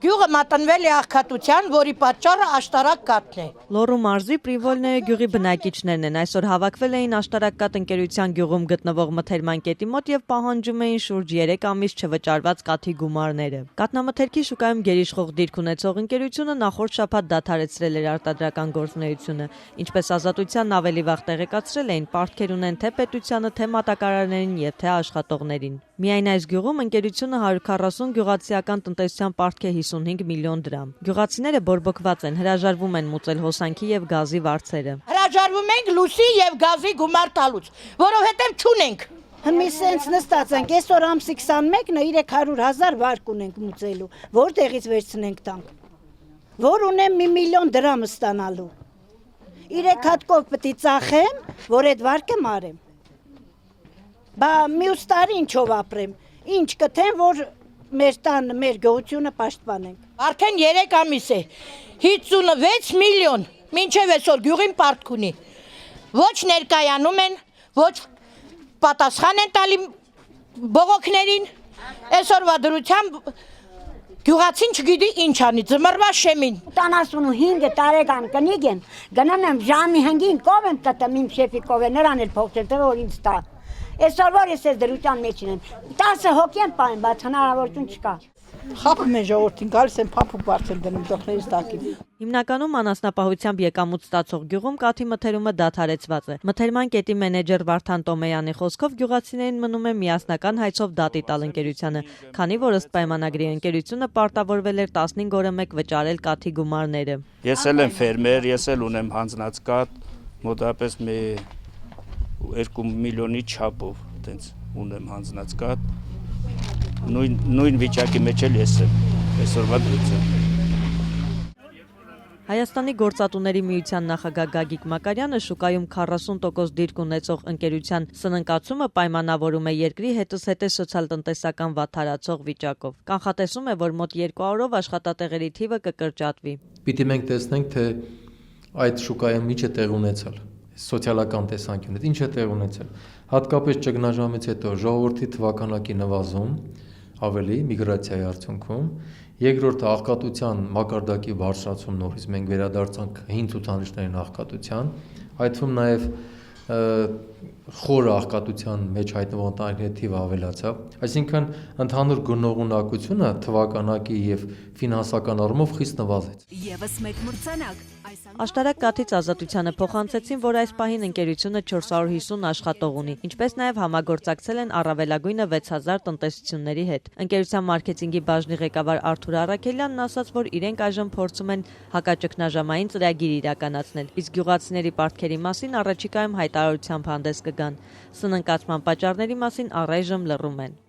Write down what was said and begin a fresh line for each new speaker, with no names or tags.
Գյուղը մատնվել է աղքատության, որի պատճառը աշտարակ կաթն է։
Լոռու մարզի Պրիվոլնոյի գյուղի բնակիչներն են այսօր հավաքվել էին աշտարակ կաթ ընկերության գյուղում գտնվող մթերման կետի մոտ եւ պահանջում էին շուրջ 3 ամիս չվճարված կաթի գումարները։ Կաթնամթերքի շուկայում գերիշխող դիրք ունեցող ընկերությունը նախորդ շաբաթ դադարեցրել էր արտադրական գործունեությունը, ինչպես Ազատությանն ավելի վաղ տեղեկացրել էին, պարտքեր ունեն թե պետությանը, թե մատակարարներին եւ թե աշխատողներին։ Միայն այս գյուղում ընկերությունը 140 գյուղացիական տնտեսության պարտք է 55 միլիոն դրամ։ Գյուղացիները բորբոքված են, հրաժարվում են մուծել հոսանքի եւ գազի վարձերը։
Հրաժարվում ենք լույսի եւ գազի գումար տալուց, որովհետեւ չունենք։
Մի սենց նստած ենք, այսօր ամսի 21-ն 300,000 վարկ ունենք մուծելու, որտեղից վերցնենք տանք, որ ունեմ 1 միլիոն դրամ ստանալու։ 3 հատկով պետք է ծախեմ, որ այդ վարկը մարեմ։ Բա մյուս տարի ինչով ապրեմ, ինչ կթեմ, որ մեր տան, մեր գողությունը պաշտպանենք։
Արդեն 3 ամիս է, 56 միլիոն, մինչև այսօր գյուղին պարտք ունի։ Ոչ ներկայանում են, ոչ պատասխան են տալի բողոքներին, այսօրվա դրությամբ գյուղացին չգիտի ինչ անի, ձմռվա շեմին։
75 տարեկան կնիկ եմ, գնում եմ ժամի 5-ին կով եմ տտեմ իմ շեֆի կով է, նրան էլ փոխել տվե որ ինձ տա։ Այսօր որ ես այս դրության մեջ եմ, 10 հոգի եմ պահեմ, բայց հնարավորություն չկա։
Խապում են ժողովրդին, գալիս են փափուկ բարձր դնում գլխներից տակին։
Հիմնականում անասնապահությամբ եկամուտ ստացող գյուղում կաթի մթերումը դադարեցված է։ Մթերման կետի մենեջեր Վարդան Տոմեյանի խոսքով գյուղացիներին մնում է միասնական հայցով դատի տալ ընկերությանը, քանի որ ըստ պայմանագրի ընկերությունը պարտավորվել էր 15 օրը մեկ վճարել կաթի գումարները։
Ես էլ եմ ֆերմեր, ես էլ ունեմ հանձնած կաթ, մոտավորապես 2 միլիոնի չափով, տենց ունեմ հանձնած կաթ։ Նույն վիճակի մեջ էլ ես եմ, այսօրվա դրությամբ։
Հայաստանի գործատուների միության նախագահ Գագիկ Մակարյանը շուկայում 40% դիրք ունեցող ընկերության սննկացումը պայմանավորում է երկրի հետզհետե սոցիալ-տնտեսական վատթարացող վիճակով։ Կանխատեսում է, որ մոտ 2 օրով աշխատատեղերի թիվը կկրճատվի։
Պիտի մենք տեսնենք, թե այդ շուկայում ինչ է տեղ ունեցել, սոցիալական տեսանկյունից ինչ է տեղ ունեցել։ Հատկապես ճգնաժամից հետո ժողովրդի թվականակի նվազում, ավելի միգրացիայի արդյունքում, երկրորդը աղքատության մակարդակի բարձրացում նորից մենք վերադարձանք հին ցուցանիշներին աղքատության, այդ թվում նաև խորը աղքատության մեջ հայտնվող ընտանիքների թիվը ավելացավ, այսինքն ընդհանուր գնողունակությունը թվականակի եւ ֆինանսական առումով խիստ նվազեց։
Եվս մեկ մրցանակ
Աշտարակ կաթից Ազատությանը փոխանցեցին, որ այս պահին ընկերությունը 450 աշխատող ունի, ինչպես նաև համագործակցել են առավելագույնը 6000 տնտեսությունների հետ։ Ընկերության մարքեթինգի բաժնի ղեկավար Արթուր Արաքելյանն ասաց, որ իրենք այժմ փորձում են հակաճգնաժամային ծրագիր իրականացնել, իսկ գյուղացիների պարտքերի մասին առաջիկայում հայտարարությամբ հանդես կգան։ Սննկացման պատճառների մասին առայժմ լռում են։